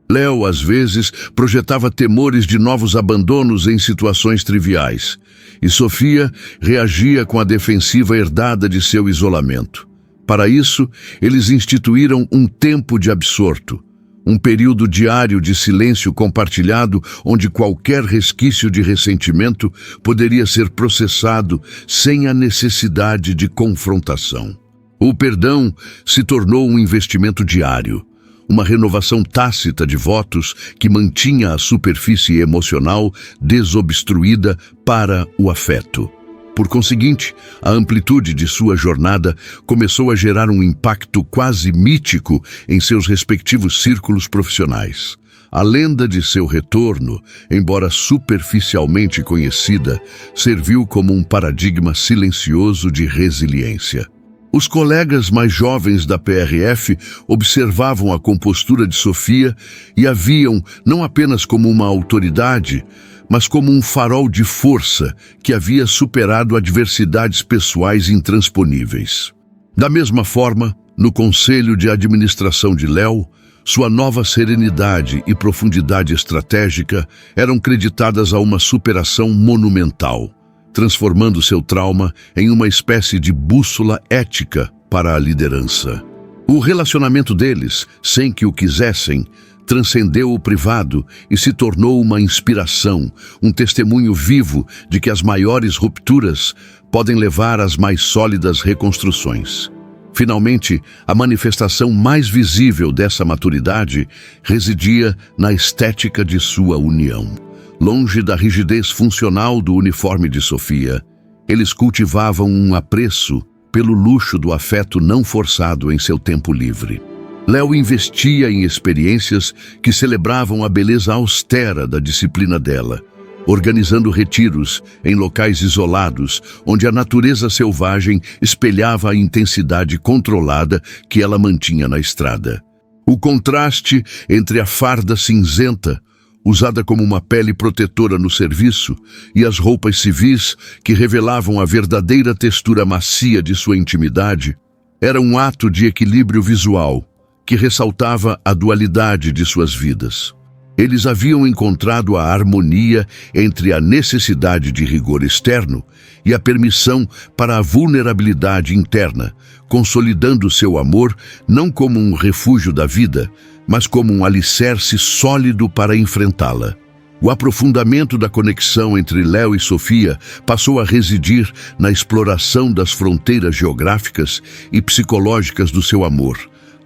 Léo, às vezes, projetava temores de novos abandonos em situações triviais, e Sofia reagia com a defensiva herdada de seu isolamento. Para isso, eles instituíram um tempo de absorto, um período diário de silêncio compartilhado onde qualquer resquício de ressentimento poderia ser processado sem a necessidade de confrontação. O perdão se tornou um investimento diário, uma renovação tácita de votos que mantinha a superfície emocional desobstruída para o afeto. Por conseguinte, a amplitude de sua jornada começou a gerar um impacto quase mítico em seus respectivos círculos profissionais. A lenda de seu retorno, embora superficialmente conhecida, serviu como um paradigma silencioso de resiliência. Os colegas mais jovens da PRF observavam a compostura de Sofia e a viam não apenas como uma autoridade, mas como um farol de força que havia superado adversidades pessoais intransponíveis. Da mesma forma, no conselho de administração de Léo, sua nova serenidade e profundidade estratégica eram creditadas a uma superação monumental, transformando seu trauma em uma espécie de bússola ética para a liderança. O relacionamento deles, sem que o quisessem, transcendeu o privado e se tornou uma inspiração, um testemunho vivo de que as maiores rupturas podem levar às mais sólidas reconstruções. Finalmente, a manifestação mais visível dessa maturidade residia na estética de sua união. Longe da rigidez funcional do uniforme de Sofia, eles cultivavam um apreço pelo luxo do afeto não forçado em seu tempo livre. Léo investia em experiências que celebravam a beleza austera da disciplina dela, organizando retiros em locais isolados, onde a natureza selvagem espelhava a intensidade controlada que ela mantinha na estrada. O contraste entre a farda cinzenta, usada como uma pele protetora no serviço, e as roupas civis que revelavam a verdadeira textura macia de sua intimidade, era um ato de equilíbrio visual que ressaltava a dualidade de suas vidas. Eles haviam encontrado a harmonia entre a necessidade de rigor externo e a permissão para a vulnerabilidade interna, consolidando seu amor não como um refúgio da vida, mas como um alicerce sólido para enfrentá-la. O aprofundamento da conexão entre Léo e Sofia passou a residir na exploração das fronteiras geográficas e psicológicas do seu amor,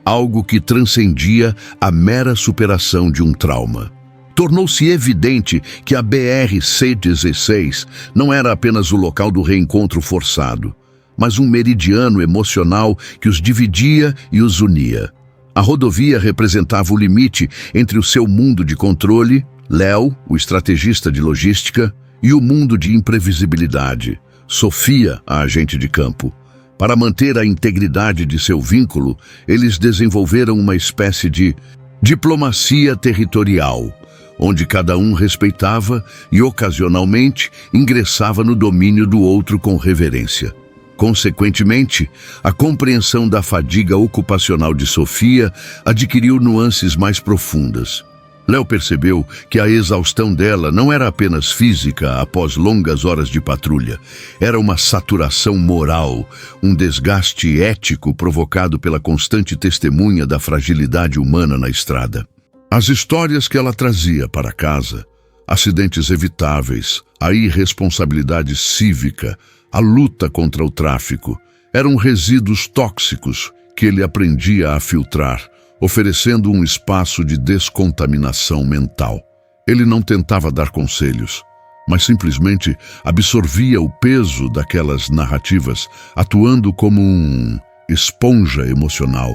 algo que transcendia a mera superação de um trauma. Tornou-se evidente que a BR-C16 não era apenas o local do reencontro forçado, mas um meridiano emocional que os dividia e os unia. A rodovia representava o limite entre o seu mundo de controle, Léo, o estrategista de logística, e o mundo de imprevisibilidade, Sofia, a agente de campo. Para manter a integridade de seu vínculo, eles desenvolveram uma espécie de diplomacia territorial, onde cada um respeitava e, ocasionalmente, ingressava no domínio do outro com reverência. Consequentemente, a compreensão da fadiga ocupacional de Sofia adquiriu nuances mais profundas. Léo percebeu que a exaustão dela não era apenas física após longas horas de patrulha. Era uma saturação moral, um desgaste ético provocado pela constante testemunha da fragilidade humana na estrada. As histórias que ela trazia para casa, acidentes evitáveis, a irresponsabilidade cívica, a luta contra o tráfico, eram resíduos tóxicos que ele aprendia a filtrar, oferecendo um espaço de descontaminação mental. Ele não tentava dar conselhos, mas simplesmente absorvia o peso daquelas narrativas, atuando como um esponja emocional,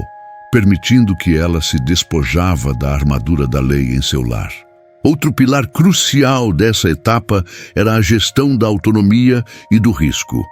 permitindo que ela se despojava da armadura da lei em seu lar. Outro pilar crucial dessa etapa era a gestão da autonomia e do risco.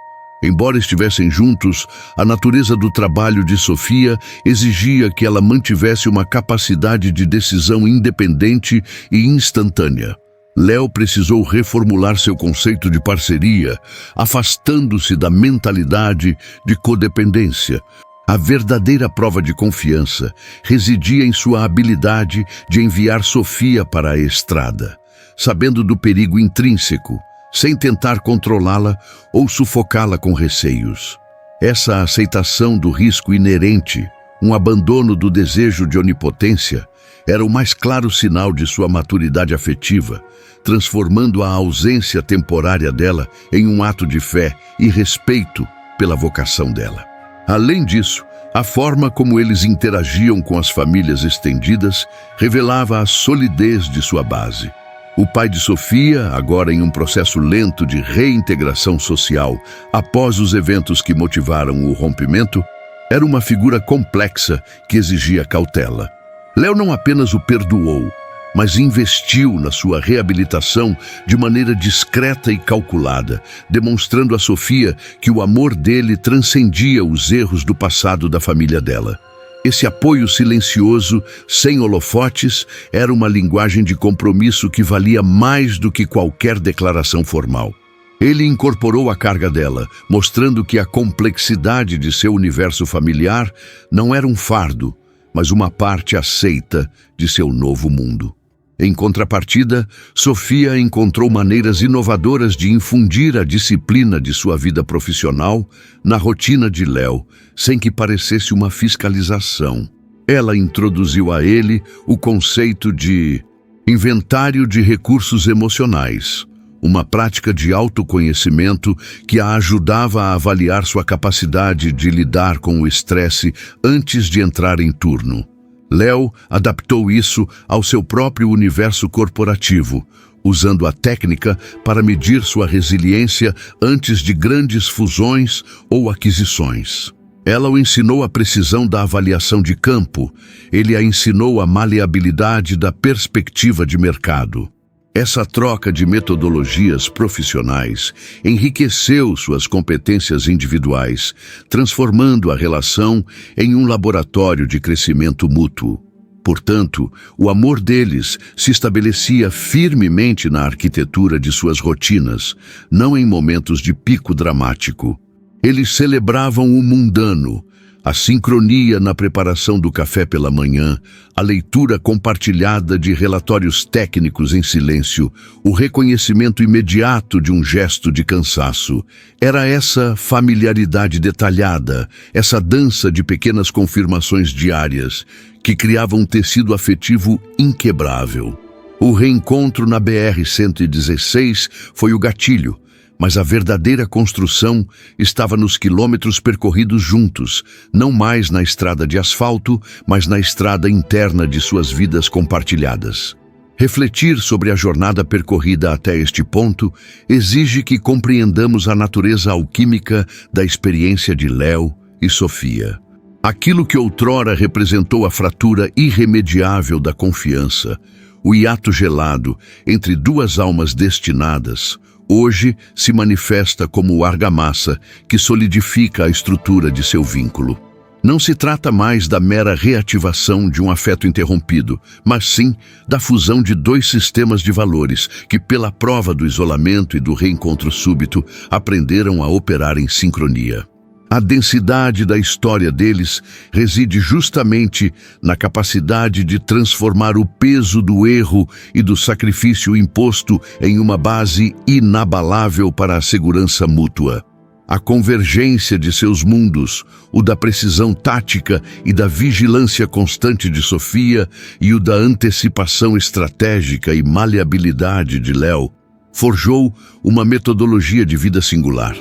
Embora estivessem juntos, a natureza do trabalho de Sofia exigia que ela mantivesse uma capacidade de decisão independente e instantânea. Léo precisou reformular seu conceito de parceria, afastando-se da mentalidade de codependência. A verdadeira prova de confiança residia em sua habilidade de enviar Sofia para a estrada, sabendo do perigo intrínseco, sem tentar controlá-la ou sufocá-la com receios. Essa aceitação do risco inerente, um abandono do desejo de onipotência, era o mais claro sinal de sua maturidade afetiva, transformando a ausência temporária dela em um ato de fé e respeito pela vocação dela. Além disso, a forma como eles interagiam com as famílias estendidas revelava a solidez de sua base. O pai de Sofia, agora em um processo lento de reintegração social após os eventos que motivaram o rompimento, era uma figura complexa que exigia cautela. Léo não apenas o perdoou, mas investiu na sua reabilitação de maneira discreta e calculada, demonstrando a Sofia que o amor dele transcendia os erros do passado da família dela. Esse apoio silencioso, sem holofotes, era uma linguagem de compromisso que valia mais do que qualquer declaração formal. Ele incorporou a carga dela, mostrando que a complexidade de seu universo familiar não era um fardo, mas uma parte aceita de seu novo mundo. Em contrapartida, Sofia encontrou maneiras inovadoras de infundir a disciplina de sua vida profissional na rotina de Léo, sem que parecesse uma fiscalização. Ela introduziu a ele o conceito de inventário de recursos emocionais, uma prática de autoconhecimento que a ajudava a avaliar sua capacidade de lidar com o estresse antes de entrar em turno. Léo adaptou isso ao seu próprio universo corporativo, usando a técnica para medir sua resiliência antes de grandes fusões ou aquisições. Ela o ensinou a precisão da avaliação de campo, ele a ensinou a maleabilidade da perspectiva de mercado. Essa troca de metodologias profissionais enriqueceu suas competências individuais, transformando a relação em um laboratório de crescimento mútuo. Portanto, o amor deles se estabelecia firmemente na arquitetura de suas rotinas, não em momentos de pico dramático. Eles celebravam o mundano, a sincronia na preparação do café pela manhã, a leitura compartilhada de relatórios técnicos em silêncio, o reconhecimento imediato de um gesto de cansaço. Era essa familiaridade detalhada, essa dança de pequenas confirmações diárias, que criava um tecido afetivo inquebrável. O reencontro na BR-116 foi o gatilho, mas a verdadeira construção estava nos quilômetros percorridos juntos, não mais na estrada de asfalto, mas na estrada interna de suas vidas compartilhadas. Refletir sobre a jornada percorrida até este ponto exige que compreendamos a natureza alquímica da experiência de Léo e Sofia. Aquilo que outrora representou a fratura irremediável da confiança, o hiato gelado entre duas almas destinadas, hoje se manifesta como o argamassa que solidifica a estrutura de seu vínculo. Não se trata mais da mera reativação de um afeto interrompido, mas sim da fusão de dois sistemas de valores que, pela prova do isolamento e do reencontro súbito, aprenderam a operar em sincronia. A densidade da história deles reside justamente na capacidade de transformar o peso do erro e do sacrifício imposto em uma base inabalável para a segurança mútua. A convergência de seus mundos, o da precisão tática e da vigilância constante de Sofia e o da antecipação estratégica e maleabilidade de Léo, forjou uma metodologia de vida singular.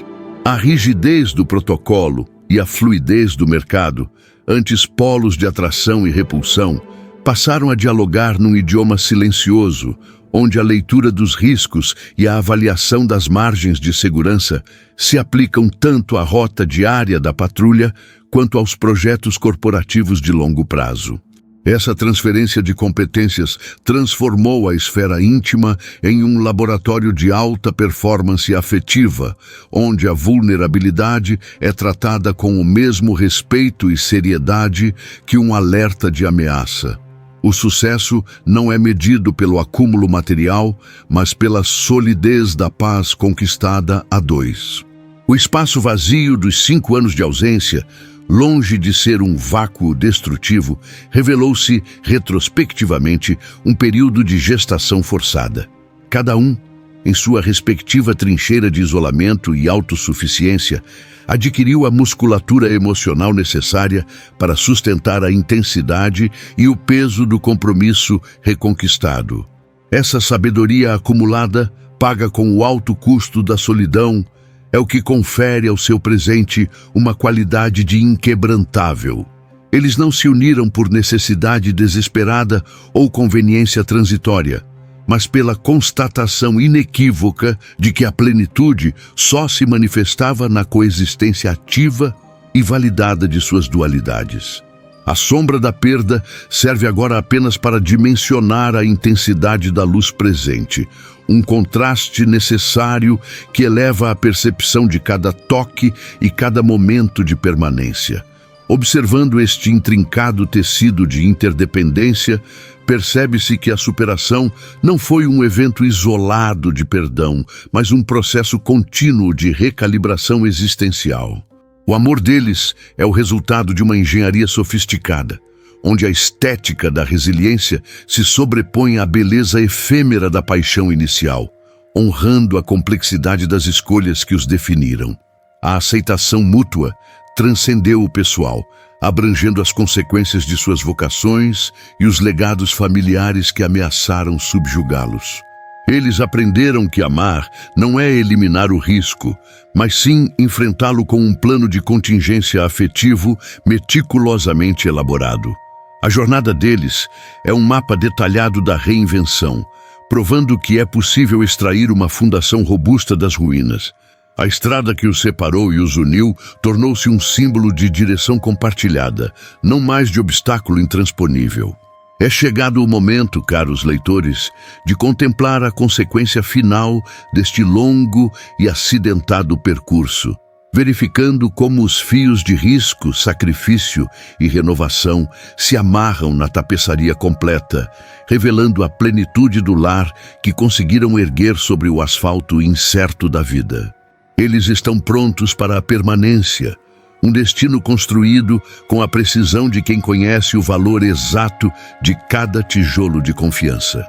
A rigidez do protocolo e a fluidez do mercado, antes polos de atração e repulsão, passaram a dialogar num idioma silencioso, onde a leitura dos riscos e a avaliação das margens de segurança se aplicam tanto à rota diária da patrulha quanto aos projetos corporativos de longo prazo. Essa transferência de competências transformou a esfera íntima em um laboratório de alta performance afetiva, onde a vulnerabilidade é tratada com o mesmo respeito e seriedade que um alerta de ameaça. O sucesso não é medido pelo acúmulo material, mas pela solidez da paz conquistada a dois. O espaço vazio dos 5 anos de ausência, longe de ser um vácuo destrutivo, revelou-se retrospectivamente um período de gestação forçada. Cada um, em sua respectiva trincheira de isolamento e autossuficiência, adquiriu a musculatura emocional necessária para sustentar a intensidade e o peso do compromisso reconquistado. Essa sabedoria acumulada, paga com o alto custo da solidão, é o que confere ao seu presente uma qualidade de inquebrantável. Eles não se uniram por necessidade desesperada ou conveniência transitória, mas pela constatação inequívoca de que a plenitude só se manifestava na coexistência ativa e validada de suas dualidades. A sombra da perda serve agora apenas para dimensionar a intensidade da luz presente, um contraste necessário que eleva a percepção de cada toque e cada momento de permanência. Observando este intrincado tecido de interdependência, percebe-se que a superação não foi um evento isolado de perdão, mas um processo contínuo de recalibração existencial. O amor deles é o resultado de uma engenharia sofisticada, onde a estética da resiliência se sobrepõe à beleza efêmera da paixão inicial, honrando a complexidade das escolhas que os definiram. A aceitação mútua transcendeu o pessoal, abrangendo as consequências de suas vocações e os legados familiares que ameaçaram subjugá-los. Eles aprenderam que amar não é eliminar o risco, mas sim enfrentá-lo com um plano de contingência afetivo meticulosamente elaborado. A jornada deles é um mapa detalhado da reinvenção, provando que é possível extrair uma fundação robusta das ruínas. A estrada que os separou e os uniu tornou-se um símbolo de direção compartilhada, não mais de obstáculo intransponível. É chegado o momento, caros leitores, de contemplar a consequência final deste longo e acidentado percurso, verificando como os fios de risco, sacrifício e renovação se amarram na tapeçaria completa, revelando a plenitude do lar que conseguiram erguer sobre o asfalto incerto da vida. Eles estão prontos para a permanência, um destino construído com a precisão de quem conhece o valor exato de cada tijolo de confiança.